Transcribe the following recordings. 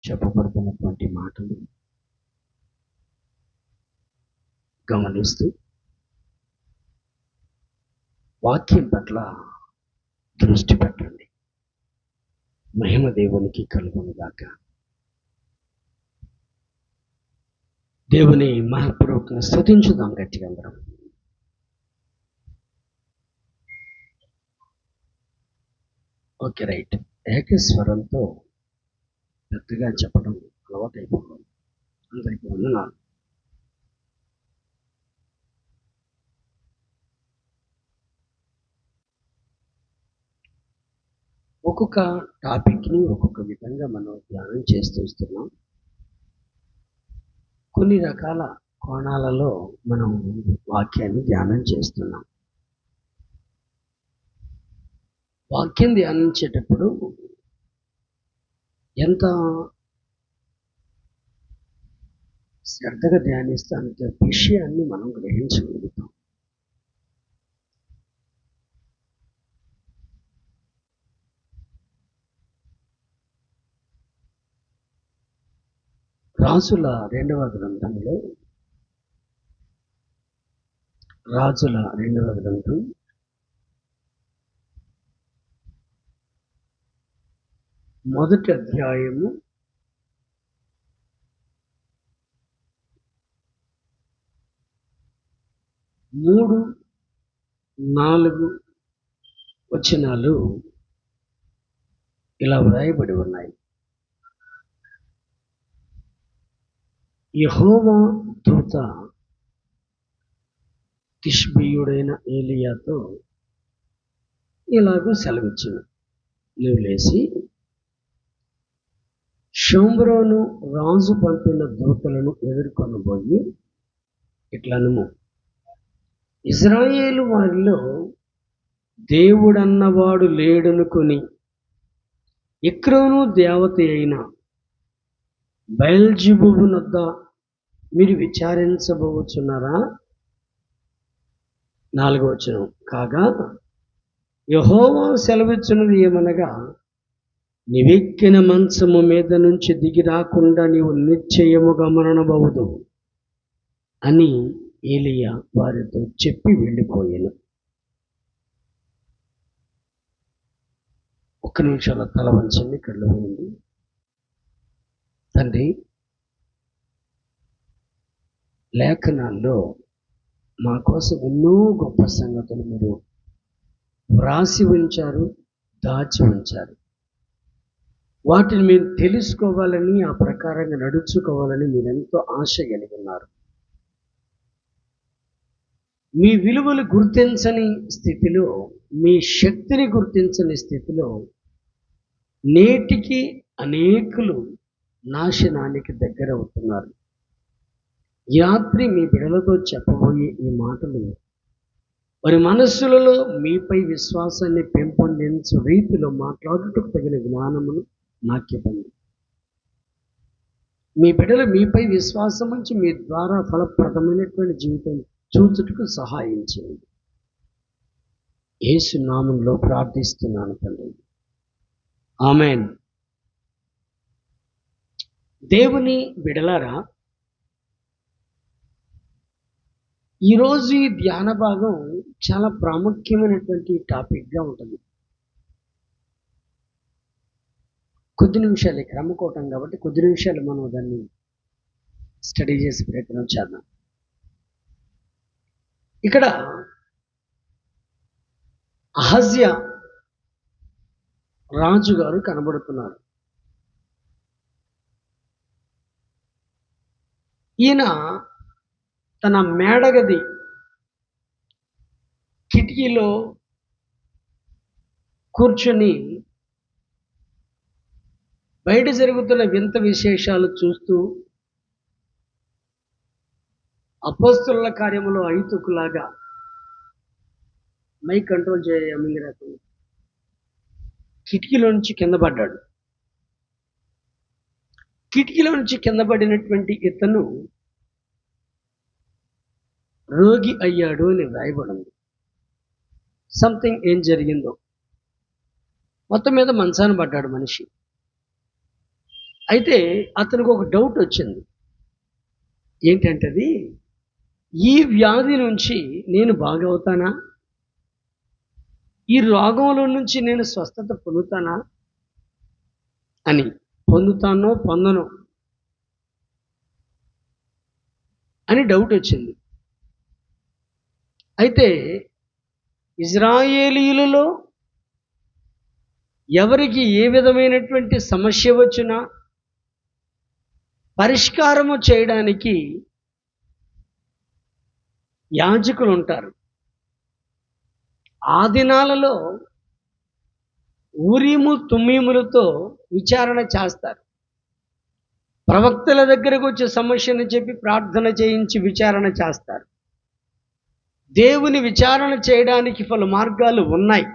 చెప్పబడుతున్నటువంటి మాటలు గమనిస్తూ వాక్యం పట్ల దృష్టి పెట్టండి. మహిమ దేవునికి కలుగునుగాక. దేవుని మహాపూర్వకంగా స్తుతించుదాం గట్టిగా అందరం. Okay, right. ఏకస్వరంతో పెద్దగా చెప్పడం అలవాటైపోయింది. అందరికీ వందనాలు. ఒక్కొక్క టాపిక్ని ఒక్కొక్క విధంగా మనం ధ్యానం చేస్తూ వస్తున్నాం. కొన్ని రకాల కోణాలలో మనం వాక్యాన్ని ధ్యానం చేస్తున్నాం. వాక్యం ధ్యానించేటప్పుడు ఎంత శ్రద్ధగా ధ్యానిస్తే అంత విషయాన్ని మనం గ్రహించగలుగుతాం. రాజుల రెండవ గ్రంథం మొదటి అధ్యాయము 3-4 వచనాలు ఇలా వ్రాయబడి ఉన్నాయి. యెహోవా దూత తిష్బీయుడైన ఏలియాతో ఇలాగూ సెలవిచ్చును, నువ్వు లేచి షోమ్రోను రాజు పంపిన దూతలను ఎదుర్కొనబోయి ఇట్లనుము, ఇజ్రాయేలు వారిలో దేవుడన్నవాడు లేడనుకొని ఎక్రోను దేవత అయిన బయల్జెబూబునొద్ద మీరు విచారించబోచున్నారా? 4వ వచనం, కాగా యెహోవా సెలవిచ్చున్నది ఏమనగా, నీవెక్కిన మంచము మీద నుంచి దిగి రాకుండా నీవు నిశ్చయముగా మరణబోదు అని ఏలియా వారితో చెప్పి వెళ్ళిపోయాను. ఒక్క నిమిషాల తల వంచండి, కళ్ళు వేయండి. తండ్రి, లేఖనాల్లో మా కోసం ఎన్నో గొప్ప సంగతులు మీరు వ్రాసి ఉంచారు, దాచి ఉంచారు. వాటిని మీరు తెలుసుకోవాలని, ఆ ప్రకారంగా నడుచుకోవాలని మీరెంతో ఆశ కలిగి ఉన్నారు. మీ విలువలు గుర్తించని స్థితిలో, మీ శక్తిని గుర్తించని స్థితిలో నేటికి అనేకులు నాశనానికి దగ్గర అవుతున్నారు. ఈ రాత్రి మీ బిడ్డలతో చెప్పబోయే ఈ మాటలు వారి మనస్సులలో మీపై విశ్వాసాన్ని పెంపొందించు రీతిలో మాట్లాడుటకు తగిన జ్ఞానమును నాకివ్వండి. మీ బిడ్డలు మీపై విశ్వాసం ఉంచి మీ ద్వారా ఫలప్రదమైనటువంటి జీవితం చూచుటకు సహాయం చేయండి. యేసు నామములో ప్రార్థిస్తున్నాను తండ్రి, ఆమేన్. దేవుని బిడ్డలారా, ఈరోజు ఈ ధ్యాన భాగం చాలా ప్రాముఖ్యమైనటువంటి టాపిక్గా ఉంటుంది. కొద్ది నిమిషాలు క్రమకోవటం కాబట్టి కొద్ది నిమిషాలు మనం దాన్ని స్టడీ చేసే ప్రయత్నం చేద్దాం. ఇక్కడ అహజ్యా రాజు గారు కనబడుతున్నారు. ఈయన తన మేడగది కిటికీలో కూర్చొని బయట జరుగుతున్న వింత విశేషాలు చూస్తూ అపోస్తలుల కార్యములో ఐతుకులాగా మైక్ కంట్రోల్ చేయమింగిరకు కిటికీలో నుంచి కింద పడ్డాడు. కిటికీలో నుంచి కింద పడినటువంటి ఇతను రోగి అయ్యాడు అని వ్రాయబడింది. సంథింగ్ ఏం జరిగిందో మొత్తం మీద మంచాన పడ్డాడు మనిషి. అయితే అతనికి ఒక డౌట్ వచ్చింది. ఏంటంటది, ఈ వ్యాధి నుంచి నేను బాగవుతానా? ఈ రోగంలో నుంచి నేను స్వస్థత పొందుతానా అని. పొందుతానో పొందనో అని డౌట్ వచ్చింది. అయితే ఇజ్రాయేలీయులలో ఎవరికి ఏ విధమైనటువంటి సమస్య వచ్చినా పరిష్కారము చేయడానికి యాజకులు ఉంటారు. ఆ దినాలలో ఊరీము తుమ్మీములతో విచారణ చేస్తారు. ప్రవక్తల దగ్గరకు వచ్చే సమస్యను చెప్పి ప్రార్థన చేయించి విచారణ చేస్తారు. దేవుని విచారణ చేయడానికి పలు మార్గాలు ఉన్నాయి.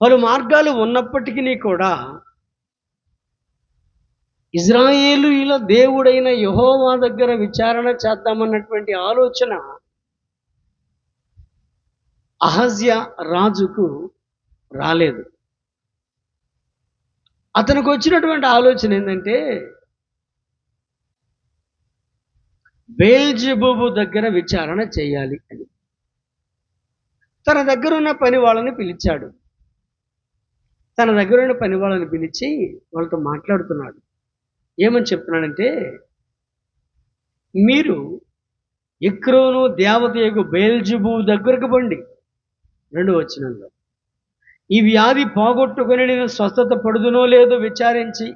పలు మార్గాలు ఉన్నప్పటికీ కూడా ఇజ్రాయేలీయుల దేవుడైన యెహోవా దగ్గర విచారణ చేద్దామన్నటువంటి ఆలోచన అహజ్యా రాజుకు రాలేదు. అతనికి వచ్చినటువంటి ఆలోచన ఏంటంటే, బెయల్జెబూబు దగ్గర విచారణ చేయాలి అని. తన దగ్గర ఉన్న పని వాళ్ళని పిలిచాడు. తన దగ్గర ఉన్న పని వాళ్ళని పిలిచి వాళ్ళతో మాట్లాడుతున్నాడు. ఏమని చెప్తున్నాడంటే, మీరు ఎక్రోను దేవతయగు బెయల్జెబూబు దగ్గరకు పండి. 2వ వచనంలో, ఈ వ్యాధి పోగొట్టుకొని నేను స్వస్థత పడుదునో లేదో విచారించి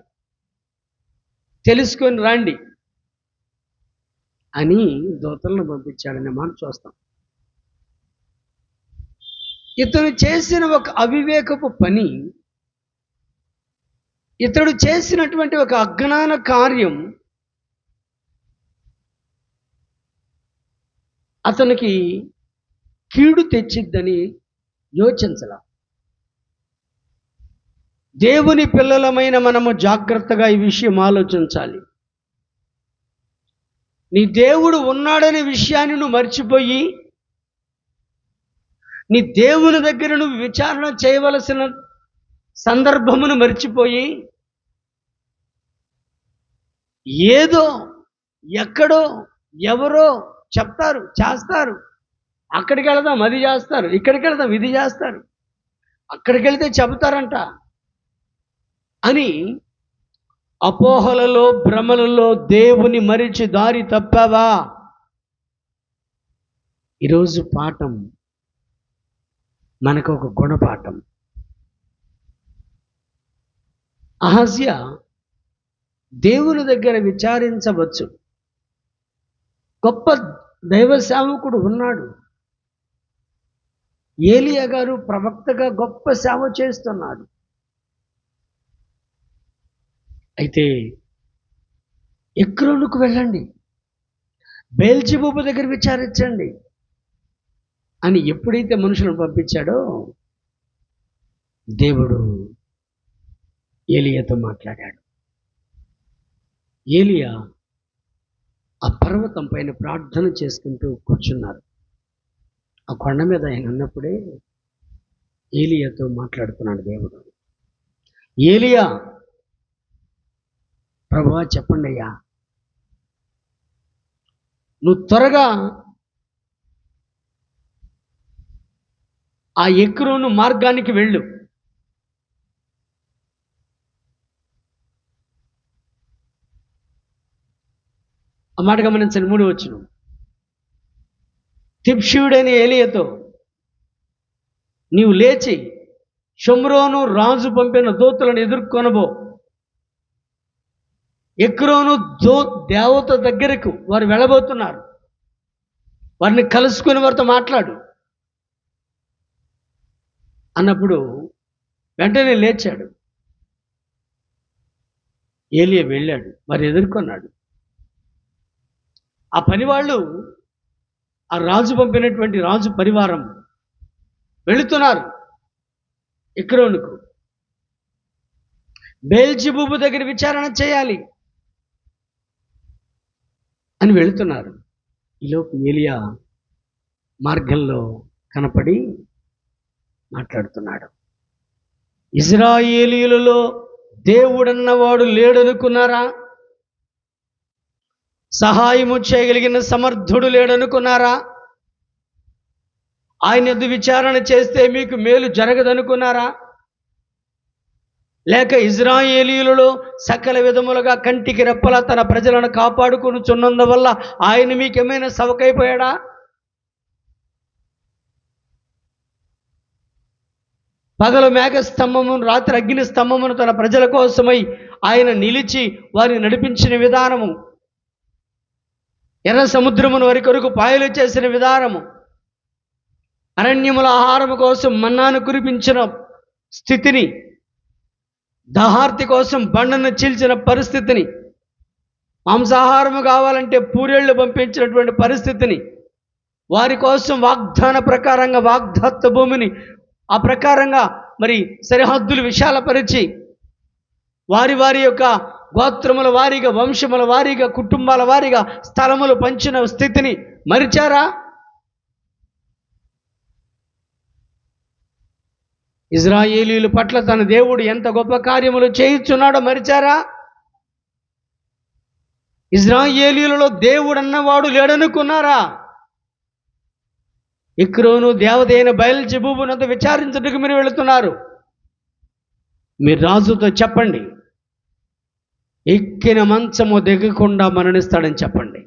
తెలుసుకొని రండి అని దూతలను పంపించాడనే మాట చూస్తాం. ఇతను చేసిన ఒక అవివేకపు పని, ఇతడు చేసినటువంటి ఒక అజ్ఞాన కార్యం అతనికి కీడు తెచ్చిద్దని యోచించల. దేవుని పిల్లలమైన మనము జాగ్రత్తగా ఈ విషయం ఆలోచించాలి. నీ దేవుడు ఉన్నాడనే విషయాన్ని నువ్వు మర్చిపోయి, నీ దేవుని దగ్గర నువ్వు విచారణ చేయవలసిన సందర్భమును మర్చిపోయి, ఏదో ఎక్కడో ఎవరో చెప్తారు, చేస్తారు, అక్కడికి వెళదాం అది చేస్తారు, ఇక్కడికి వెళదాం ఇది చేస్తారు, అక్కడికి వెళితే చెబుతారంట అని అపోహలలో భ్రమలలో దేవుని మరిచి దారి తప్పావా? ఈరోజు పాఠం మనకు ఒక గుణపాఠం. అహజ్యా దేవుని దగ్గర విచారించవచ్చు. గొప్ప దైవ సేవకుడు ఉన్నాడు. ఏలియా గారు ప్రవక్తగా గొప్ప సేవ చేస్తున్నాడు. అయితే ఎక్రోనుకు వెళ్ళండి, బెయల్జెబూబు దగ్గర విచారించండి అని ఎప్పుడైతే మనుషులను పంపించాడో, దేవుడు ఏలియాతో మాట్లాడాడు. ఏలియా ఆ పర్వతం పైన ప్రార్థన చేసుకుంటూ కూర్చున్నారు. ఆ కొండ మీద ఆయన ఉన్నప్పుడే ఏలియాతో మాట్లాడుతున్నాడు దేవుడు. ఏలియా, ప్రభువా చెప్పండి అయ్యా, నువ్వు త్వరగా ఆ ఎక్రోను మార్గానికి వెళ్ళు. ఆ మాట గమనించండి. 3వ వచనం, తిబ్షీయుడైన ఏలియాతో, నీవు లేచి షోమ్రోను రాజు పంపిన దూతలను ఎదుర్కొనబో. ఎక్రోను దేవత దగ్గరకు వారు వెళ్ళబోతున్నారు. వారిని కలుసుకొని వారితో మాట్లాడు అన్నప్పుడు వెంటనే లేచాడు. ఏలియా వెళ్ళాడు, వారు ఎదుర్కొన్నాడు. ఆ పనివాళ్ళు, ఆ రాజు పంపినటువంటి రాజు పరివారం వెళుతున్నారు ఎక్రోనుకు. బెయల్జెబూబు దగ్గర విచారణ చేయాలి అని వెళుతున్నారు. ఈలోపు ఏలియా మార్గంలో కనపడి మాట్లాడుతున్నాడు. ఇజ్రాయేలీయులలో దేవుడన్నవాడు లేడనుకున్నారా? సహాయము చేయగలిగిన సమర్థుడు లేడనుకున్నారా? ఆయన యొద్ద విచారణ చేస్తే మీకు మేలు జరగదనుకున్నారా? లేక ఇజ్రాయేలీయులలో సకల విధములుగా కంటికి రెప్పలా తన ప్రజలను కాపాడుకొనుచున్నందువల్ల ఆయన మీకేమైనా సవకైపోయాడా? పగలు మేఘ స్తంభమును, రాత్రి అగ్ని స్తంభమును తన ప్రజల కోసమై ఆయన నిలిచి వారిని నడిపించిన విధానము, ఎర్ర సముద్రమును వారి కొరకు పాయలు చేసిన విధానము, అరణ్యముల ఆహారము కోసం మన్నాను కురిపించిన స్థితిని, దహార్తి కోసం బండను చీల్చిన పరిస్థితిని, మాంసాహారము కావాలంటే పూరేళ్లు పంపించినటువంటి పరిస్థితిని, వారి కోసం వాగ్దాన ప్రకారంగా వాగ్దత్త భూమిని ఆ ప్రకారంగా మరి సరిహద్దులు విశాలపరిచి వారి వారి యొక్క గోత్రముల వారీగా, వంశముల వారీగా, కుటుంబాల వారీగా స్థలములు పంచిన స్థితిని మరిచారా? ఇజ్రాయేలీయుల పట్ల తన దేవుడు ఎంత గొప్ప కార్యములు చేయుచున్నాడో మరిచారా? ఇజ్రాయేలీయులలో దేవుడు అన్నవాడు లేడనుకున్నారా? ఎక్రోను దేవతైన బయల్జెబూబునంత విచారించుటకు మీరు వెళుతున్నారు. మీరు రాజుతో చెప్పండి, ఎక్కిన మంచము దిగకుండా మరణిస్తాడని చెప్పండి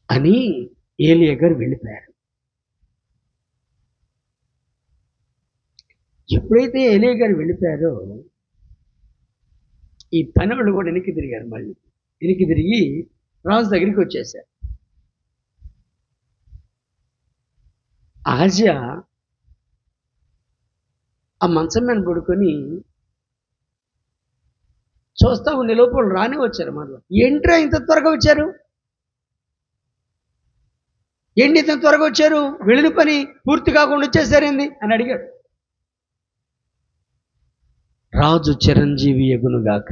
అని ఏలియా గారు వెళ్ళిపోయారు. ఎప్పుడైతే ఏలియా గారు వెళ్ళిపోయారో ఈ పనివాళ్ళు కూడా వెనక్కి తిరిగారు. మళ్ళీ వెనక్కి తిరిగి రాజు దగ్గరికి వచ్చేసారు. ఆజ్యా ఆ మంచం మీద పడుకొని చూస్తా ఉండే లోపల రానే వచ్చారు. మళ్ళీ ఏంట్రా ఇంత త్వరగా వచ్చారు, ఏంటి ఇంత త్వరగా వచ్చారు, వెళ్ళిన పని పూర్తి కాకుండా వచ్చేసారేంది అని అడిగాడు. రాజు చిరంజీవి ఎగునుగాక,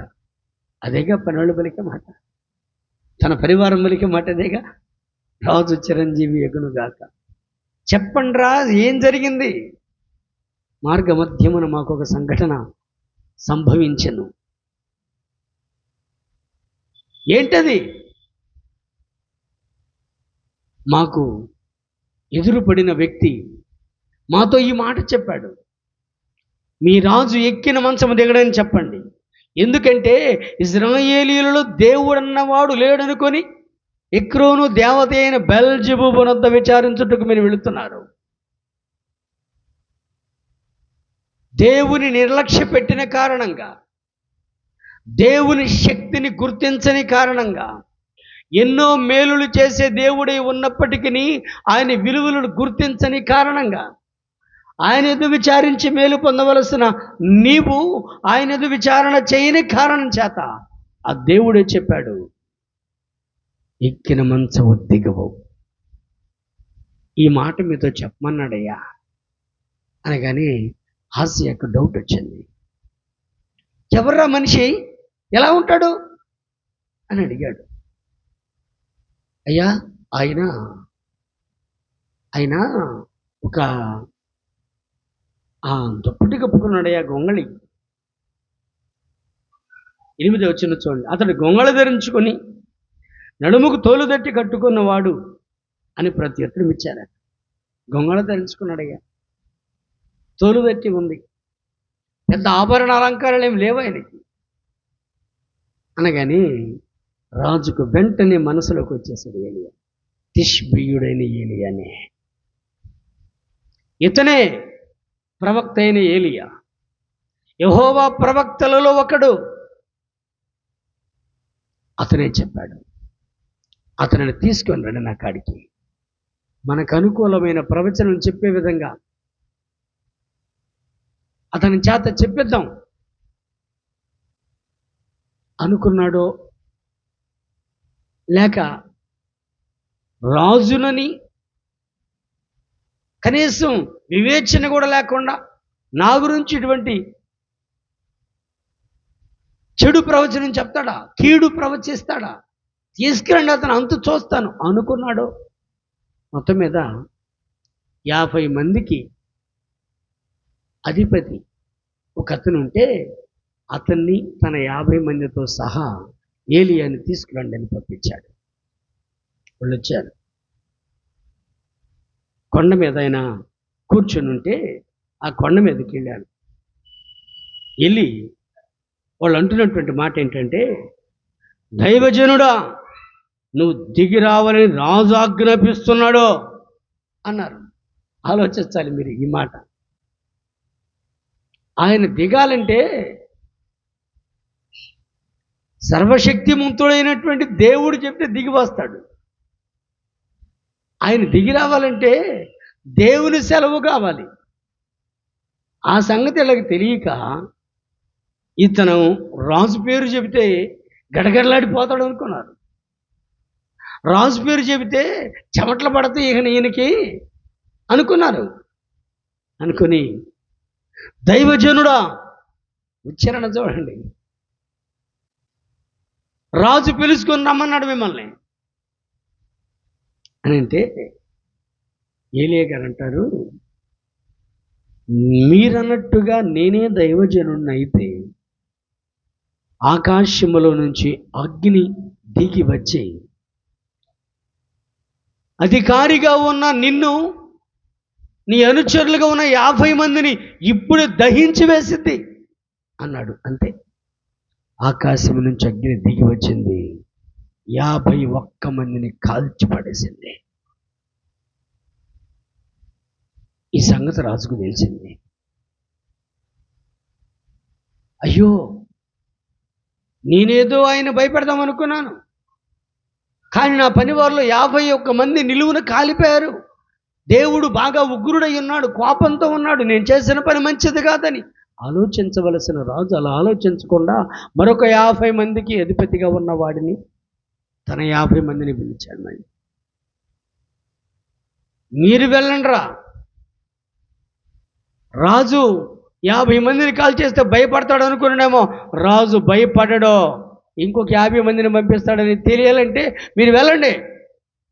అదేగా పనివాళ్ళు పలికే మాట, తన పరివారం పలికే మాట అదేగా, రాజు చిరంజీవి ఎగునుగాక. చెప్పండ్రా ఏం జరిగింది? మార్గ మధ్యమున మాకు ఒక సంఘటన సంభవించెను. ఏంటది? మాకు ఎదురుపడిన వ్యక్తి మాతో ఈ మాట చెప్పాడు, మీ రాజు ఎక్కిన మంచము దిగడని చెప్పండి. ఎందుకంటే ఇజ్రాయేలీయులలో దేవుడన్నవాడు లేడనుకొని ఎక్రోను దేవత అయిన బెల్జెబూబునంత విచారించుటకు మీరు వెళుతున్నారు. దేవుని నిర్లక్ష్య పెట్టిన కారణంగా, దేవుని శక్తిని గుర్తించని కారణంగా, ఎన్నో మేలులు చేసే దేవుడై ఉన్నప్పటికీ ఆయన విలువలను గుర్తించని కారణంగా, ఆయన ఎదురు విచారించి మేలు పొందవలసిన నీవు ఆయన ఎదురు విచారణ చేయని కారణం చేత ఆ దేవుడే చెప్పాడు, ఎక్కిన మంచము దిగవు. ఈ మాట మీతో చెప్పమన్నాడయ్యా అనగానే హాస్యకు డౌట్ వచ్చింది. ఎవర్రా మనిషి, ఎలా ఉంటాడు అని అడిగాడు. అయ్యా ఆయన ఒక దుప్పటి కప్పుకున్నాడయ్యా, గొంగళి. 8వ వచనం చూడండి. అతడు గొంగళి ధరించుకొని నడుముకు తోలు దట్టి కట్టుకున్నవాడు అని ప్రత్యుత్తరం ఇచ్చారు. గొంగళి ధరించుకున్నాడయ్యా, తోలు దట్టి ఉంది, పెద్ద ఆభరణ అలంకారాలు ఏమి లేవు ఆయనకి అనగానే రాజుకు వెంటనే మనసులోకి వచ్చేసాడు ఏలియా, తిష్బీయుడైన ఏలియానే, ఇతనే ప్రవక్త అయిన ఏలియా, యెహోవా ప్రవక్తలలో ఒకడు. అతనే చెప్పాడు, అతనిని తీసుకొని రండి నా కాడికి, మనకు అనుకూలమైన ప్రవచనం చెప్పే విధంగా అతని చేత చెప్పిద్దాం అనుకున్నాడో లేక రాజునని కనీసం వివేచన కూడా లేకుండా నా గురించి ఇటువంటి చెడు ప్రవచనం చెప్తాడా, కీడు ప్రవచిస్తాడా, తీసుకురండి అతను అంతు చూస్తాను అనుకున్నాడు. మొత్తం మీద 50 మందికి అధిపతి ఒక అతను ఉంటే అతన్ని తన 50 మందితో సహా ఏలియాని తీసుకురండి అని పంపించాడు. వాళ్ళు వచ్చారు. కొండ మీద ఆయన కూర్చొని ఉంటే ఆ కొండ మీదకి వెళ్ళాను. వెళ్ళి వాళ్ళు అంటున్నటువంటి మాట ఏంటంటే, దైవజనుడా, నువ్వు దిగి రావాలని రాజు ఆజ్ఞాపిస్తున్నాడు అన్నారు. ఆలోచించాలి మీరు ఈ మాట. ఆయన దిగాలంటే సర్వశక్తిమంతుడైనటువంటి దేవుడు చెప్తే దిగి వస్తాడు. ఆయన దిగి రావాలంటే దేవుని సెలవు కావాలి. ఆ సంగతి వీళ్ళకి తెలియక ఇతను రాజు పేరు చెబితే గడగడలాడిపోతాడు అనుకున్నారు. రాజు పేరు చెబితే చెమటలు పడితే ఈయనకి అనుకున్నారు. అనుకుని దైవజనుడా, ఉచ్చారణ చూడండి, రాజు పిలుచుకొని రమ్మన్నాడు మిమ్మల్ని అని అంటే ఏలియా గారు అంటారు, మీరన్నట్టుగా నేనే దైవజనుడిని అయితే ఆకాశములో నుంచి అగ్ని దిగి వచ్చి అధికారిగా ఉన్న నిన్ను, నీ అనుచరులుగా ఉన్న 50 మందిని ఇప్పుడు దహించి వేసింది అన్నాడు. అంతే, ఆకాశం నుంచి అగ్ని దిగి వచ్చింది, 51 మందిని కాల్చి పడేసింది. ఈ సంగతి రాజుకు తెలిసింది. అయ్యో, నేనేదో ఆయన భయపెడదాం అనుకున్నాను, కానీ నా పనివారిలో 51 మంది నిలువున కాలిపోయారు. దేవుడు బాగా ఉగ్రుడై ఉన్నాడు, కోపంతో ఉన్నాడు, నేను చేసిన పని మంచిది కాదని ఆలోచించవలసిన రాజు అలా ఆలోచించకుండా మరొక 50 మందికి అధిపతిగా ఉన్న వాడిని, తన 50 మందిని పిలిచాడు. మరి మీరు వెళ్ళండి రా, రాజు 50 మందిని కాల్ చేస్తే భయపడతాడు అనుకున్నాడేమో, రాజు భయపడడో, ఇంకొక 50 మందిని పంపిస్తాడని తెలియాలంటే మీరు వెళ్ళండి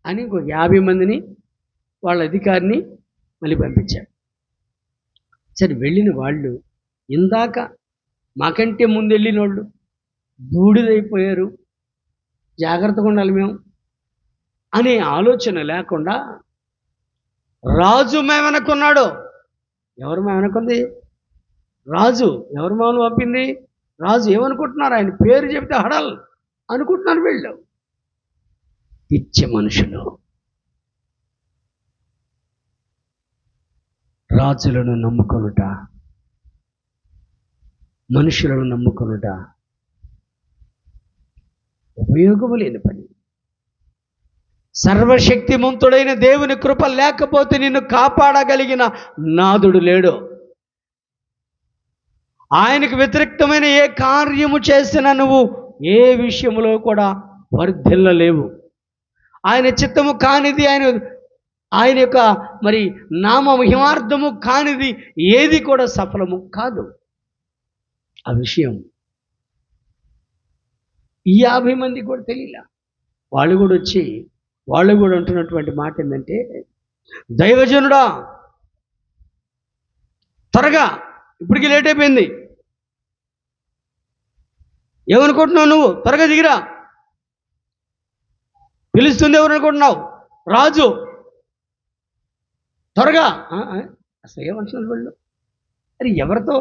అని ఇంకొక 50 మందిని వాళ్ళ అధికారిని మళ్ళీ పంపించాడు. సరే, వెళ్ళిన వాళ్ళు ఇందాక మాకంటే ముందు వెళ్ళిన వాళ్ళు బూడిదైపోయారు, జాగ్రత్తగా ఉండాలి మేము అనే ఆలోచన లేకుండా రాజు మేమనుకున్నాడు. ఎవరు మేమనుకుంది? రాజు. ఎవరు మేమను పంపింది? రాజు. ఏమనుకుంటున్నారు? ఆయన పేరు చెబితే హడల్ అనుకుంటున్నారు వీళ్ళు. పిచ్చి మనుషులు. రాజులను నమ్ముకొనుట, మనుషులను నమ్ముకొనుట ఉపయోగము లేని పని. సర్వశక్తిమంతుడైన దేవుని కృప లేకపోతే నిన్ను కాపాడగలిగిన నాదుడు లేడు. ఆయనకు వ్యతిరేక్తమైన ఏ కార్యము చేసినా నువ్వు ఏ విషయంలో కూడా వర్ధిల్లలేవు. ఆయన చిత్తము కానిది, ఆయన యొక్క మరి నామ మహిమార్థము కానిది ఏది కూడా సఫలము కాదు. ఆ విషయం ఈ 50 మంది కూడా తెలియలే. వాళ్ళు కూడా వచ్చి వాళ్ళు కూడా అంటున్నటువంటి మాట ఏంటంటే, దైవజనుడా, త్వరగా, ఇప్పటికీ లేట్ అయిపోయింది, ఏమనుకుంటున్నావు నువ్వు? త్వరగా దిగిరా. పిలుస్తుంది ఎవరు అనుకుంటున్నావు? రాజు. త్వరగా. అసలు ఏమంటున్నారు వాళ్ళు? అది ఎవరితో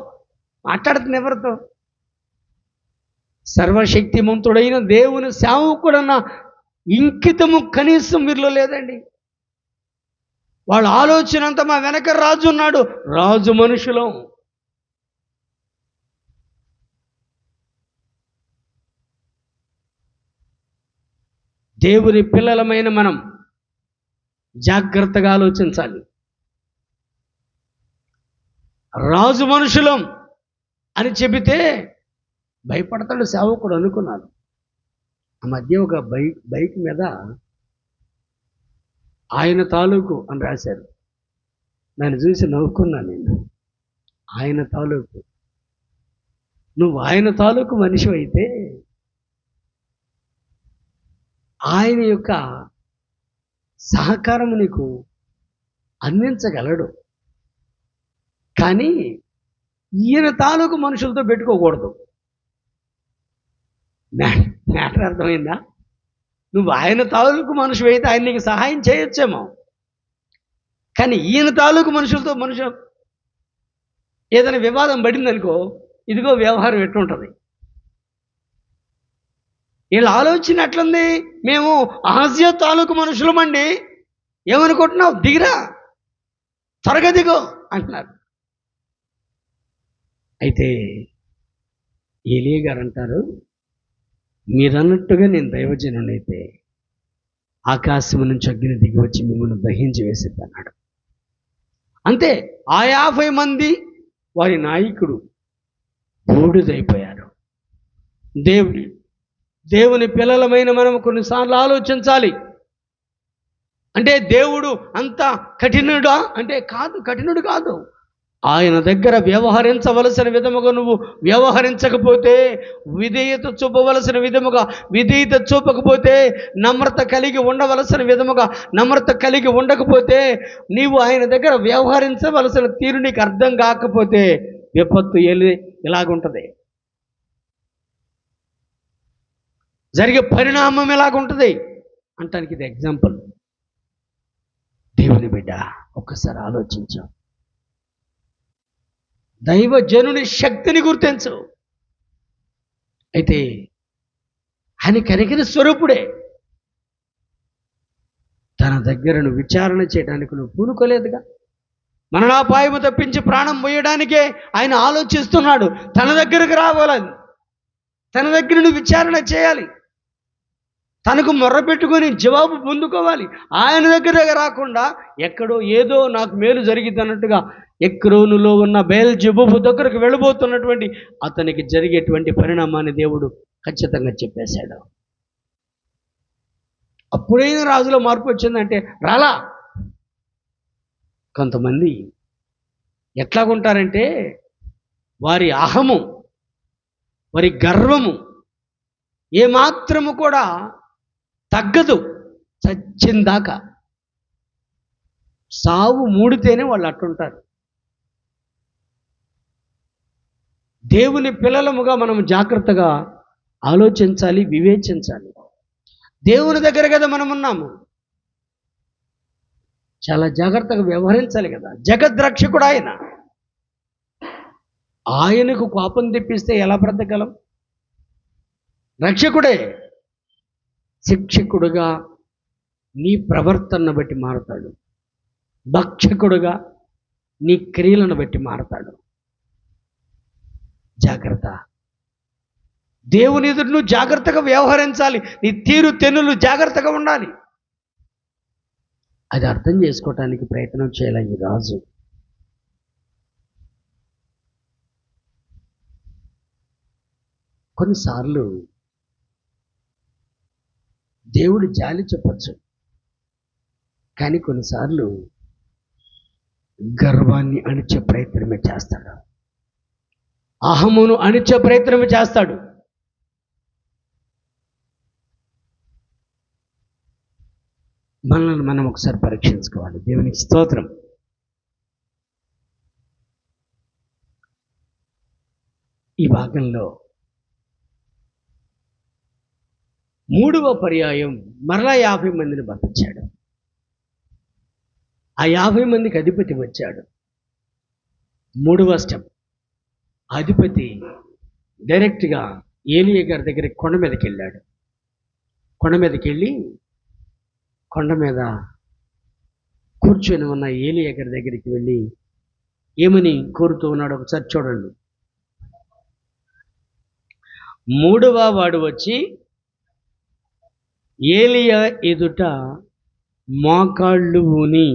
మాట్లాడుతున్న? ఎవరితో? సర్వశక్తిమంతుడైన దేవుని సేవకుడన్న ఇంకితము కనీసం వీరిలో లేదండి. వాళ్ళ ఆలోచన అంతా మా వెనక రాజు ఉన్నాడు, రాజు మనుషులం. దేవుని పిల్లలమైన మనం జాగ్రత్తగా ఆలోచించాలి. రాజు మనుషులం అని చెబితే భయపడతాడు సేవకుడు అనుకున్నాను. ఆ మధ్య ఒక బైక్ మీద ఆయన తాలూకు అని రాశారు. దాన్ని చూసి నవ్వుకున్నాను నేను. ఆయన తాలూకు. నువ్వు ఆయన తాలూకు మనిషి అయితే ఆయన యొక్క సహకారం నీకు అందించగలడు. కానీ ఈయన తాలూకు మనుషులతో పెట్టుకోకూడదు. మ్యాటర్ అర్థమైందా? నువ్వు ఆయన తాలూకు మనుషులు అయితే ఆయన నీకు సహాయం చేయొచ్చేమో, కానీ ఈయన తాలూకు మనుషులతో ఏదైనా వివాదం పడిందనుకో, ఇదిగో వ్యవహారం ఎట్లుంటుంది. వీళ్ళ ఆలోచన ఎట్లుంది? మేము ఆసియా తాలూకు మనుషులమండి, ఏమనుకుంటున్నావు, దిగిరా, త్వరగా దిగో అంటున్నారు. అయితే ఏలియా గారు అంటారు, మీరన్నట్టుగా నేను దైవజనుడైతే ఆకాశం నుంచి అగ్ని దిగి వచ్చి మిమ్మల్ని దహించి వేసేది అన్నాడు. అంతే, ఆ 50 మంది వారి నాయకుడు బూడిదైపోయారు. దేవుని పిల్లలమైన మనం కొన్నిసార్లు ఆలోచించాలి. అంటే దేవుడు అంత కఠినుడా అంటే కాదు, కఠినుడు కాదు. ఆయన దగ్గర వ్యవహరించవలసిన విధముగా నువ్వు వ్యవహరించకపోతే, విధేయత చూపవలసిన విధముగా విధేయత చూపకపోతే, నమ్రత కలిగి ఉండవలసిన విధముగా నమ్రత కలిగి ఉండకపోతే, నీవు ఆయన దగ్గర వ్యవహరించవలసిన తీరు నీకు అర్థం కాకపోతే విపత్తు ఇలాగుంటుంది, జరిగే పరిణామం ఎలాగుంటుంది అంటానికి ఇది ఎగ్జాంపుల్. దేవుని బిడ్డ, ఒక్కసారి ఆలోచించు. దైవజనుని శక్తిని గుర్తించు. అయితే ఆయన కనికర స్వరూపుడే. తన దగ్గరను విచారణ చేయడానికి నువ్వు పూనుకోలేదుగా. మరణాపాయము తప్పించి ప్రాణం పోయడానికే ఆయన ఆలోచిస్తున్నాడు. తన దగ్గరకు రావాలని, తన దగ్గర నువ్వు విచారణ చేయాలి, తనకు మొర్ర పెట్టుకొని జవాబు పొందుకోవాలి. ఆయన దగ్గర రాకుండా ఎక్కడో ఏదో నాకు మేలు జరిగింది అన్నట్టుగా ఎక్రోనులో ఉన్న బెయల్జెబూబు దగ్గరకు వెళ్ళబోతున్నటువంటి అతనికి జరిగేటువంటి పరిణామాన్ని దేవుడు ఖచ్చితంగా చెప్పేశాడు. అప్పుడైనా రాజులో మార్పు వచ్చిందంటే రాలా. కొంతమంది ఎట్లాగుంటారంటే వారి అహము, వారి గర్వము ఏమాత్రము కూడా తగ్గదు. చచ్చిందాకా, సావు మూడితేనే వాళ్ళు అట్టుంటారు. దేవుని పిల్లలముగా మనం జాగ్రత్తగా ఆలోచించాలి, వివేచించాలి. దేవుని దగ్గర కదా మనం ఉన్నాము, చాలా జాగ్రత్తగా వ్యవహరించాలి కదా. జగద్రక్షకుడు ఆయన. ఆయనకు కోపం తెప్పిస్తే ఎలా బ్రతకగలం? రక్షకుడే. శిక్షకుడుగా నీ ప్రవర్తనను బట్టి మారుతాడు, భక్షకుడుగా నీ క్రియలను బట్టి మారుతాడు. జాగ్రత్త. దేవుని ఎదురు నువ్వు జాగ్రత్తగా వ్యవహరించాలి. నీ తీరు తెన్నులు జాగ్రత్తగా ఉండాలి. అది అర్థం చేసుకోవటానికి ప్రయత్నం చేయాలి ఈ రాజు. కొన్నిసార్లు దేవుడు జాలి చెప్పచ్చు, కానీ కొన్నిసార్లు గర్వాన్ని అణిచే ప్రయత్నమే చేస్తాడు, అహమును అణిచే ప్రయత్నమే చేస్తాడు. మనల్ని మనం ఒకసారి పరీక్షించుకోవాలి. దేవునికి స్తోత్రం. ఈ భాగంలో 3వ పర్యాయం మరలా 50 మందిని పంపించాడు. ఆ 50 మందికి అధిపతి వచ్చాడు. 3వ స్టెప్, అధిపతి డైరెక్ట్గా ఏలియా గారి దగ్గరికి కొండ మీదకి వెళ్ళాడు. కొండ మీదకి వెళ్ళి కొండ మీద కూర్చొని ఉన్న ఏలియా గారి దగ్గరికి వెళ్ళి ఏమని కోరుతూ ఉన్నాడు ఒకసారి చూడండి. 3వ వాడు వచ్చి ఏలియా ఎదుట మోకాళ్ళు ఊని.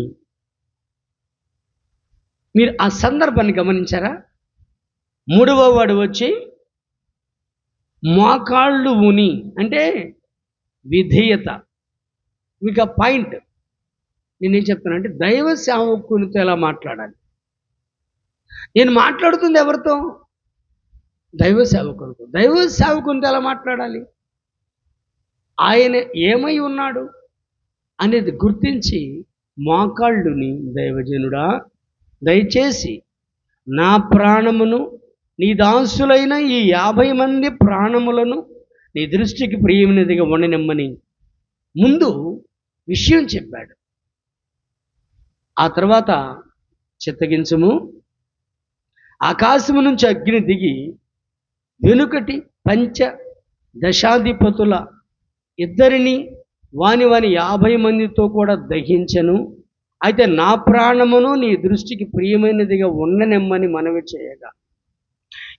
మీరు ఆ సందర్భాన్ని గమనించారా? 3వ వాడు వచ్చి మోకాళ్ళు ఊని అంటే విధేయత. మీకు ఆ పాయింట్ నేనేం చెప్తానంటే, దైవ సేవకునితో ఎలా మాట్లాడాలి. నేను మాట్లాడుతుంది ఎవరితో? దైవ సేవకునితో. దైవ సేవకునితో ఎలా మాట్లాడాలి, ఆయన ఏమై ఉన్నాడు అనేది గుర్తించి మోకాళ్ళుని, దైవజనుడా దయచేసి నా ప్రాణమును, నీ దాసులైన ఈ 50 మంది ప్రాణములను నీ దృష్టికి ప్రియమైనదిగా ఉండనిమ్మని ముందు విషయం చెప్పాడు. ఆ తర్వాత చిత్తగించుము, ఆకాశము నుంచి అగ్ని దిగి వెనుకటి పంచ దశాధిపతుల ఇద్దరిని వాని 50 మందితో కూడా దహించను. అయితే నా ప్రాణమును నీ దృష్టికి ప్రియమైనదిగా ఉండనిమ్మని మనవి చేయగా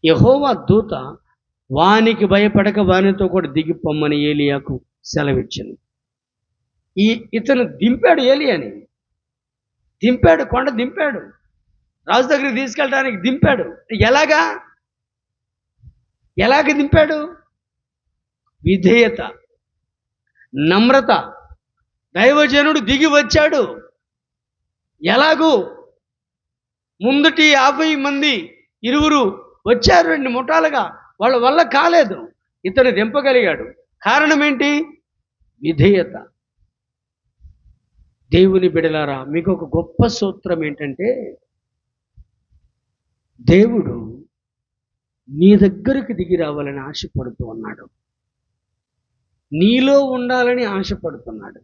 యెహోవా దూత వానికి భయపడక వానితో కూడా దిగిపోమ్మని ఏలియాకు సెలవిచ్చాను. ఇతను దింపాడు, ఏలియాని దింపాడు, కొండ దింపాడు, రాజు దగ్గరికి తీసుకెళ్ళడానికి దింపాడు. ఎలాగ దింపాడు? విధేయత, నమ్రత. దైవజనుడు దిగి వచ్చాడు. ఎలాగూ ముందుటి 50 మంది 20 వచ్చారు 2 ముఠాలుగా, వాళ్ళ వల్ల కాలేదు, ఇతను దింపగలిగాడు. కారణం ఏంటి? విధేయత. దేవుని బిడలారా, మీకు ఒక గొప్ప సూత్రం ఏంటంటే, దేవుడు నీ దగ్గరికి దిగి రావాలని ఆశపడుతూ ఉన్నాడు. నీలో ఉండాలని ఆశపడుతున్నాడు.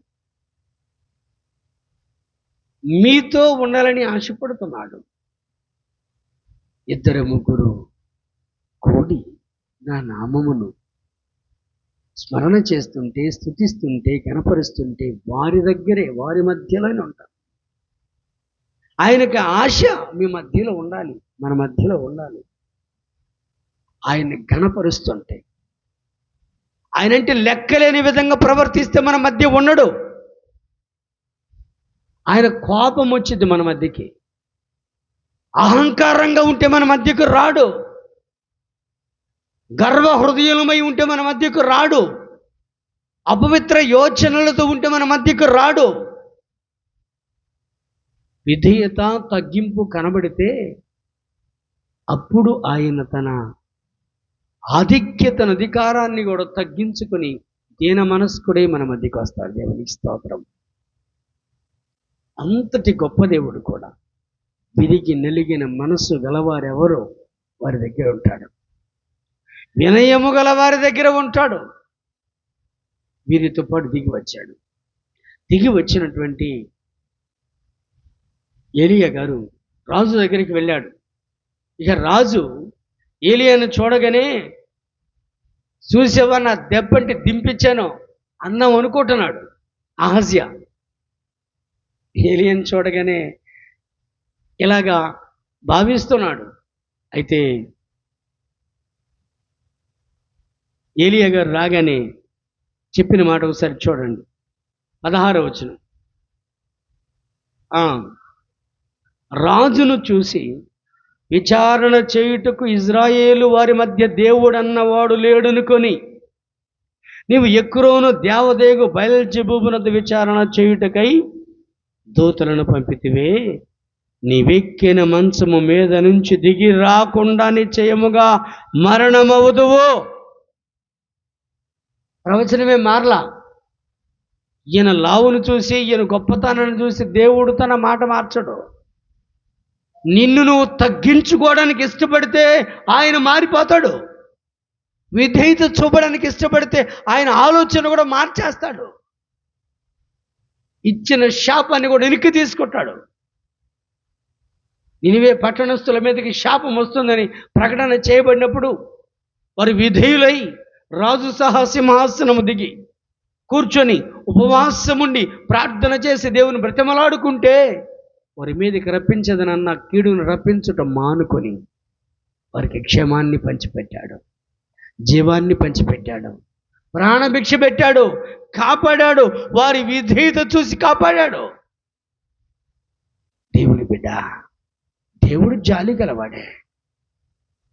మీతో ఉండాలని ఆశపడుతున్నాడు. 2 3 కూడి నా నామమును స్మరణ చేస్తుంటే, స్తుతిస్తుంటే, కనపరుస్తుంటే వారి దగ్గరే, వారి మధ్యలోనే ఉంటారు. ఆయనకి ఆశ మీ మధ్యలో ఉండాలి, మన మధ్యలో ఉండాలి. ఆయన్ని గణపరుస్తుంటే, ఆయనంటే లెక్కలేని విధంగా ప్రవర్తిస్తే మన మధ్య ఉండడు. ఆయన కోపం వచ్చింది మన మధ్యకి, అహంకారంగా ఉంటే మన మధ్యకు రాడు, గర్వ హృదయమై ఉంటే మన మధ్యకు రాడు, అపవిత్ర యోచనలతో ఉంటే మన మధ్యకు రాడు. విధేయత, తగ్గింపు కనబడితే అప్పుడు ఆయన తన ఆధిక్యతను, అధికారాన్ని కూడా తగ్గించుకొని దీన మనస్కుడే మన మధ్యకు వస్తాడు. దేవునికి స్తోత్రం. అంతటి గొప్ప దేవుడు కూడా విరిగి నలిగిన మనస్సు గలవారెవరో వారి దగ్గర ఉంటాడు. వినయము గల వారి దగ్గర ఉంటాడు. వీరితో పాటు దిగి వచ్చాడు. దిగి వచ్చినటువంటి ఏలియా గారు రాజు దగ్గరికి వెళ్ళాడు. ఇక రాజు ఏలియాను చూడగానే, చూసేవా నా దెబ్బంటి దింపించాను అన్నాం అనుకుంటున్నాడు అహజ్యా. ఏలియాను చూడగానే ఇలాగా భావిస్తున్నాడు. అయితే ఏలియా గారు రాగానే చెప్పిన మాట ఒకసారి చూడండి, 16వ వచనం. రాజును చూసి, విచారణ చేయుటకు ఇజ్రాయేలు వారి మధ్య దేవుడు అన్నవాడు లేడనుకొని నీవు ఎక్రోను దేవదేగు బయల్జెబూబునద్ద విచారణ చేయుటకై దూతలను పంపితివే. నీవెక్కిన మంచము మీద నుంచి దిగి రాకుండా నిశ్చయముగా మరణమవుదువు. ప్రవచనమే మారలా. ఈయన లావును చూసి, ఈయన గొప్పతనాన్ని చూసి దేవుడు తన మాట మార్చడు. నిన్ను నువ్వు తగ్గించుకోవడానికి ఇష్టపడితే ఆయన మారిపోతాడు. విధేయత చూపడానికి ఇష్టపడితే ఆయన ఆలోచన కూడా మార్చేస్తాడు. ఇచ్చిన శాపాన్ని కూడా వెనక్కి తీసుకుంటాడు. నినివే పట్టణస్థుల మీదకి శాపం వస్తుందని ప్రకటన చేయబడినప్పుడు వారు విధేయులై రాజు సహా సింహాసనము దిగి కూర్చొని ఉపవాసముండి ప్రార్థన చేసి దేవుని బ్రతిమలాడుకుంటే వారి మీదకి రప్పించదనన్న కీడును రప్పించటం మానుకొని వారికి క్షేమాన్ని పంచిపెట్టాడు, జీవాన్ని పంచిపెట్టాడు, ప్రాణభిక్ష పెట్టాడు, కాపాడాడు. వారి విధేయత చూసి కాపాడాడు. దేవుని బిడ్డ, దేవుడు జాలి గలవాడే.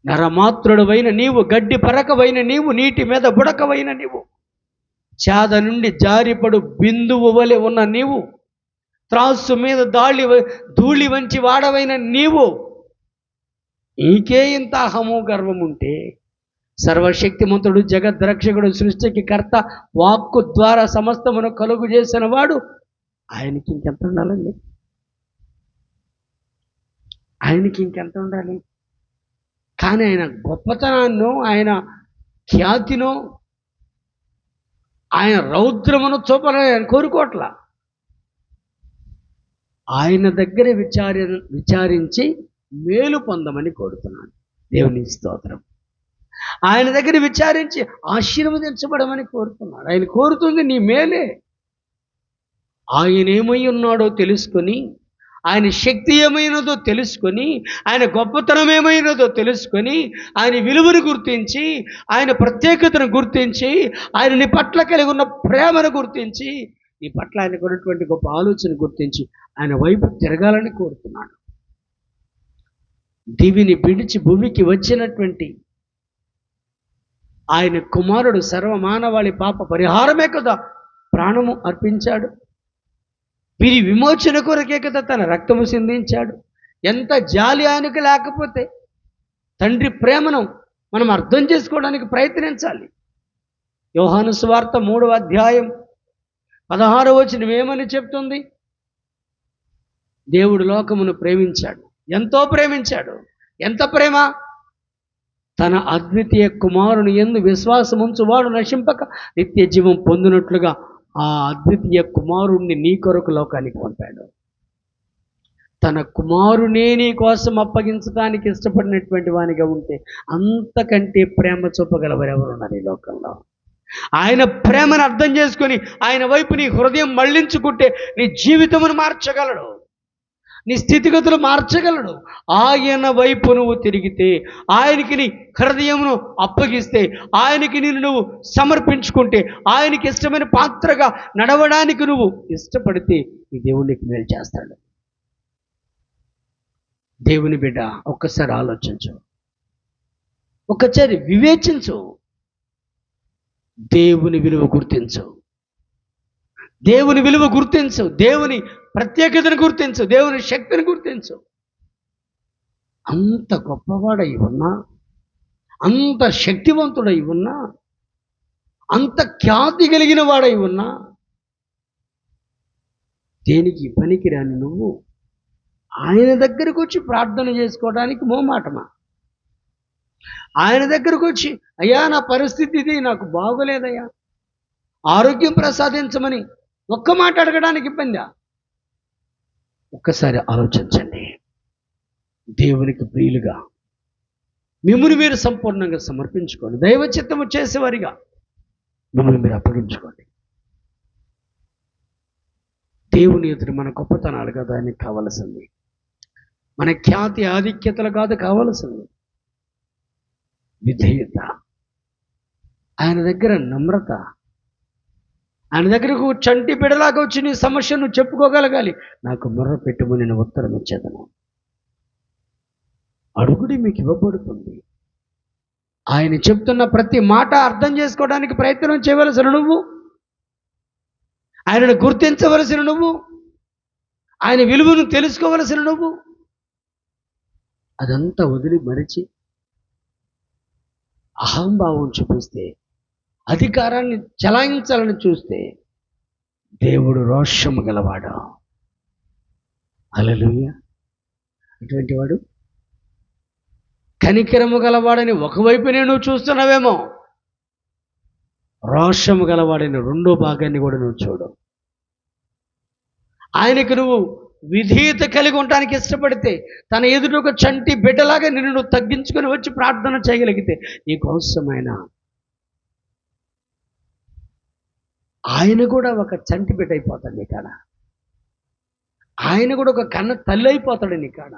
నరమాత్రుడవైన నీవు, గడ్డి పరకవైన నీవు, నీటి మీద బుడకవైన నీవు, చాద నుండి జారిపడు బిందువు వలె ఉన్న నీవు, త్రాసు మీద ధూళి వంచి వాడవైన నీవు, నీకే ఇంత అహము గర్వం ఉంటే సర్వశక్తిమంతుడు, జగద్రక్షకుడు, సృష్టికి కర్త, వాక్కు ద్వారా సమస్తమును కలుగు చేసిన వాడు, ఆయనకి ఇంకెంత ఉండాలండి? ఆయనకి ఇంకెంత ఉండాలి? కానీ ఆయన గొప్పతనాన్నో, ఆయన ఖ్యాతినో, ఆయన రౌద్రమును చూపాలని ఆయన కోరుకోవట్లా. ఆయన దగ్గర విచారించి మేలు పొందమని కోరుతున్నాడు. దేవుని స్తోత్రం. ఆయన దగ్గర విచారించి ఆశీర్వదించబడమని కోరుతున్నాడు. ఆయన కోరుతుంది నీ మేలే. ఆయన ఏమై ఉన్నాడో తెలుసుకొని, ఆయన శక్తి ఏమైనదో తెలుసుకొని, ఆయన గొప్పతనం ఏమైనదో తెలుసుకొని, ఆయన విలువను గుర్తించి, ఆయన ప్రత్యేకతను గుర్తించి, ఆయన నీ పట్ల కలిగి ఉన్న ప్రేమను గుర్తించి, నీ పట్ల ఆయనకు ఉన్నటువంటి గొప్ప ఆలోచన గుర్తించి ఆయన వైపు తిరగాలని కోరుతున్నాడు. దివిని విడిచి భూమికి వచ్చినటువంటి ఆయన కుమారుడు సర్వమానవాళి పాప పరిహారమే కదా ప్రాణము అర్పించాడు. వీరి విమోచన కొరకే కదా తన రక్తము సిందించాడు. ఎంత జాలి ఆయనకు లేకపోతే తండ్రి ప్రేమను మనం అర్థం చేసుకోవడానికి ప్రయత్నించాలి. యోహాను సువార్త 3వ అధ్యాయం 16వ వచనం ఏమని చెప్తుంది? దేవుడు లోకమును ప్రేమించాడు, ఎంతో ప్రేమించాడు. ఎంత ప్రేమ! తన అద్వితీయ కుమారుని యందు విశ్వాసముంచువాడు నశింపక నిత్య జీవం పొందినట్లుగా ఆ అద్వితీయ కుమారుణ్ణి నీ కొరకు లోకానికి పంపాడు. తన కుమారునే నీ కోసం అప్పగించడానికి ఇష్టపడినటువంటి వానిగా ఉంటే అంతకంటే ప్రేమ చూపగలవారు ఎవరున్నారు ఈ లోకంలో? ఆయన ప్రేమను అర్థం చేసుకొని ఆయన వైపు నీ హృదయం మళ్లించుకుంటే నీ జీవితమును మార్చగలడు, నీ స్థితిగతులు మార్చగలడు. ఆయన వైపు నువ్వు తిరిగితే, ఆయనకి నీ హృదయమును అప్పగిస్తే, ఆయనకి నిన్ను నువ్వు సమర్పించుకుంటే, ఆయనకి ఇష్టమైన పాత్రగా నడవడానికి నువ్వు ఇష్టపడితే ఈ దేవునికి మేలు చేస్తాడు. దేవుని బిడ్డ, ఒక్కసారి ఆలోచించు, ఒక్కసారి వివేచించు, దేవుని విలువ గుర్తించు, దేవుని విలువ గుర్తించు, దేవుని ప్రత్యేకతను గుర్తించు, దేవుని శక్తిని గుర్తించు. అంత గొప్పవాడై ఉన్నా, అంత శక్తివంతుడై ఉన్నా, అంత ఖ్యాతి కలిగిన వాడై ఉన్నా, దేనికి పనికిరాని నువ్వు ఆయన దగ్గరకు వచ్చి ప్రార్థన చేసుకోవడానికి మోమాటమా? ఆయన దగ్గరకు వచ్చి, అయ్యా నా పరిస్థితి ఇది, నాకు బాగోలేదయ్యా, ఆరోగ్యం ప్రసాదించమని ఒక్క మాట అడగడానికి ఇబ్బందా? ఒక్కసారి ఆలోచించండి. దేవునికి ప్రియులుగా మిమ్మల్ని మీరు సంపూర్ణంగా సమర్పించుకోండి. దైవ చిత్తము చేసేవారిగా మిమ్మల్ని మీరు అప్పగించుకోండి. దేవుని ఎదురు మన గొప్పతనాలు కాదు ఆయనకి కావలసింది, మన ఖ్యాతి ఆధిక్యతలు కాదు కావలసింది, విధేయత, ఆయన దగ్గర నమ్రత, ఆయన దగ్గరకు చంటి బిడలాగా వచ్చి నీ సమస్యను చెప్పుకోగలగాలి. నాకు మొర్ర పెట్టుమని నేను ఉత్తరం ఇచ్చేదను. అడుగుడి మీకు ఇవ్వబడుతుంది. ఆయన చెప్తున్న ప్రతి మాట అర్థం చేసుకోవడానికి ప్రయత్నం చేయవలసిన నువ్వు, ఆయనను గుర్తించవలసిన నువ్వు, ఆయన విలువను తెలుసుకోవలసిన నువ్వు, అదంతా వదిలి మరిచి అహంభావం చూపిస్తే, అధికారాన్ని చలాయించాలని చూస్తే దేవుడు రోషము గలవాడు. హల్లెలూయా. అటువంటి వాడు కనికరము గలవాడని ఒకవైపునే నువ్వు చూస్తున్నావేమో, రోషము గలవాడని రెండో భాగాన్ని కూడా నువ్వు చూడు. ఆయనకు నువ్వు విధేయత కలిగి ఉండటానికి ఇష్టపడితే, తన ఎదుట ఒక చంటి బిడ్డలాగా నిన్ను నువ్వు తగ్గించుకొని వచ్చి ప్రార్థన చేయగలిగితే, నీకోసమైన ఆయన కూడా ఒక చంటి బిడ్డ అయిపోతాడు నీ కాడ. ఆయన కూడా ఒక కన్న తల్లి అయిపోతాడు నీ కాడ.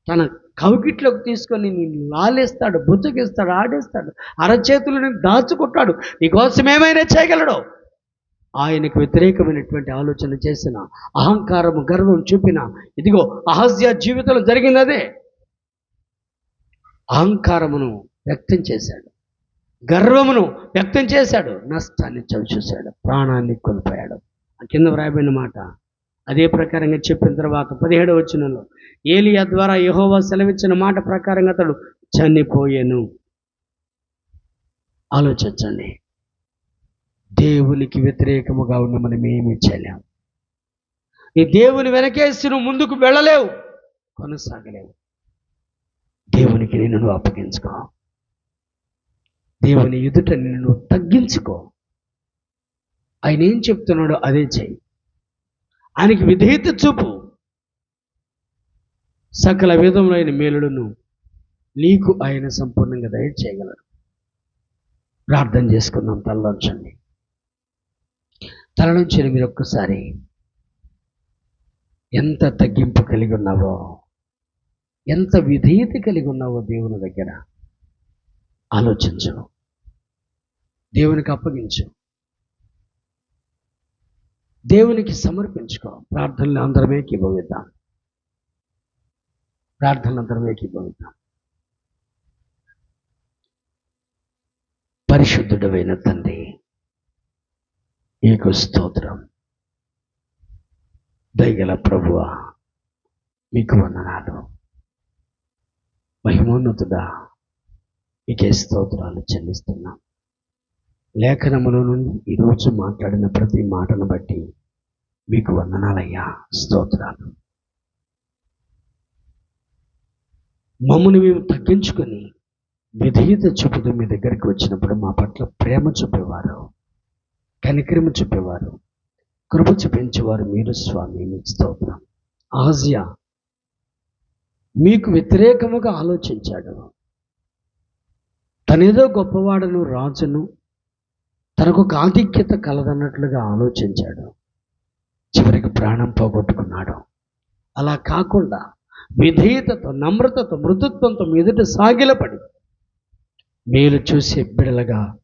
తన కౌగిట్లోకి తీసుకొని నిన్ను లాలేస్తాడు, బుజ్జగిస్తాడు, ఆడేస్తాడు, అరచేతులను దాచుకుంటాడు. నీకోసం ఏమైనా చేయగలడు. ఆయనకు వ్యతిరేకమైనటువంటి ఆలోచన చేసిన, అహంకారము గర్వం చూపిన, ఇదిగో అహజ్యా జీవితంలో జరిగినదే. అహంకారమును వ్యక్తం చేశాడు, గర్వమును వ్యక్తం చేశాడు, నష్టాన్ని చవిచూశాడు, ప్రాణాన్ని కోల్పోయాడు. కింద వ్రాయబడిన మాట అదే ప్రకారంగా చెప్పిన తర్వాత 17వ వచనంలో ఏలియా ద్వారా యెహోవా సెలవిచ్చిన మాట ప్రకారంగా అతడు చనిపోయాను. ఆలోచించండి. దేవునికి వ్యతిరేకముగా ఉన్న మనం ఏమీ చేయలేము. ఈ దేవుని వెనకేసి నువ్వు ముందుకు వెళ్ళలేవు, కొనసాగలేవు. దేవునికి నిన్ను నువ్వు అప్పగించుకో, దేవుని ఎదుట నిన్ను నువ్వు తగ్గించుకో. ఆయన ఏం చెప్తున్నాడో అదే చెయ్యి. ఆయనకి విధేయత చూపు. సకల విధములైన మేలులను నీకు ఆయన సంపూర్ణంగా దయచేయగలడు. ప్రార్థన చేసుకుందాం. తలలోంచండి. తలలోంచండి. మీరు ఒక్కసారి ఎంత తగ్గింపు కలిగి ఉన్నావో, ఎంత విధేయత కలిగి ఉన్నావో దేవుని దగ్గర ఆలోచించు. దేవునికి అప్పగించు. దేవునికి సమర్పించుకో. ప్రార్థనలు అందరమే ఏకీభవిద్దాం. పరిశుద్ధుడైన తండ్రి, నీకు స్తోత్రం. దయగల ప్రభువా, మీకు వందనాలు. మహిమోన్నతుడా, మీకే స్తోత్రాలు చెల్లిస్తున్నాం. లేఖనముల నుండి ఈరోజు మాట్లాడిన ప్రతి మాటను బట్టి మీకు వందనాలయ్యా, స్తోత్రాలు. మమ్మల్ని మేము తగ్గించుకొని విధేయత చూపుతూ మీ దగ్గరికి వచ్చినప్పుడు మా పట్ల ప్రేమ చూపేవారు, కనికరము చూపేవారు, కృప చూపించేవారు మీరు స్వామి. మీకు స్తోత్రం. ఆసియా మీకు వ్యతిరేకముగా ఆలోచించాడు. తనేదో గొప్పవాడను, రాజును, తనకు ఒక ఆధిక్యత కలదన్నట్లుగా ఆలోచించాడు. చివరికి ప్రాణం పోగొట్టుకున్నాడు. అలా కాకుండా విధేయతతో, నమ్రతతో, మృదుత్వంతో ఎదుట సాగిలపడి మేలు చూసే బిడలుగా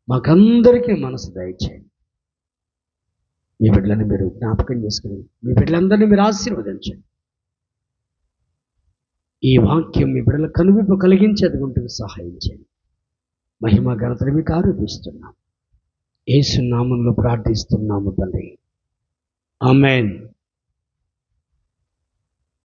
మాకందరికీ మనసు దయచేయండి. మీ బిడ్డలని మీరు జ్ఞాపకం చేసుకుని మీ బిడ్డలందరినీ మీరు ఆశీర్వదించండి. ఈ వాక్యం మీ బిడ్డల కనువిప్పు కలిగించేది ఉంటుంది, సహాయం చేయండి. మహిమ ఘనతలు మీకు ఆరోపిస్తున్నాం. యేసు నామములో ప్రార్థిస్తున్నాము తండ్రి. ఆమేన్.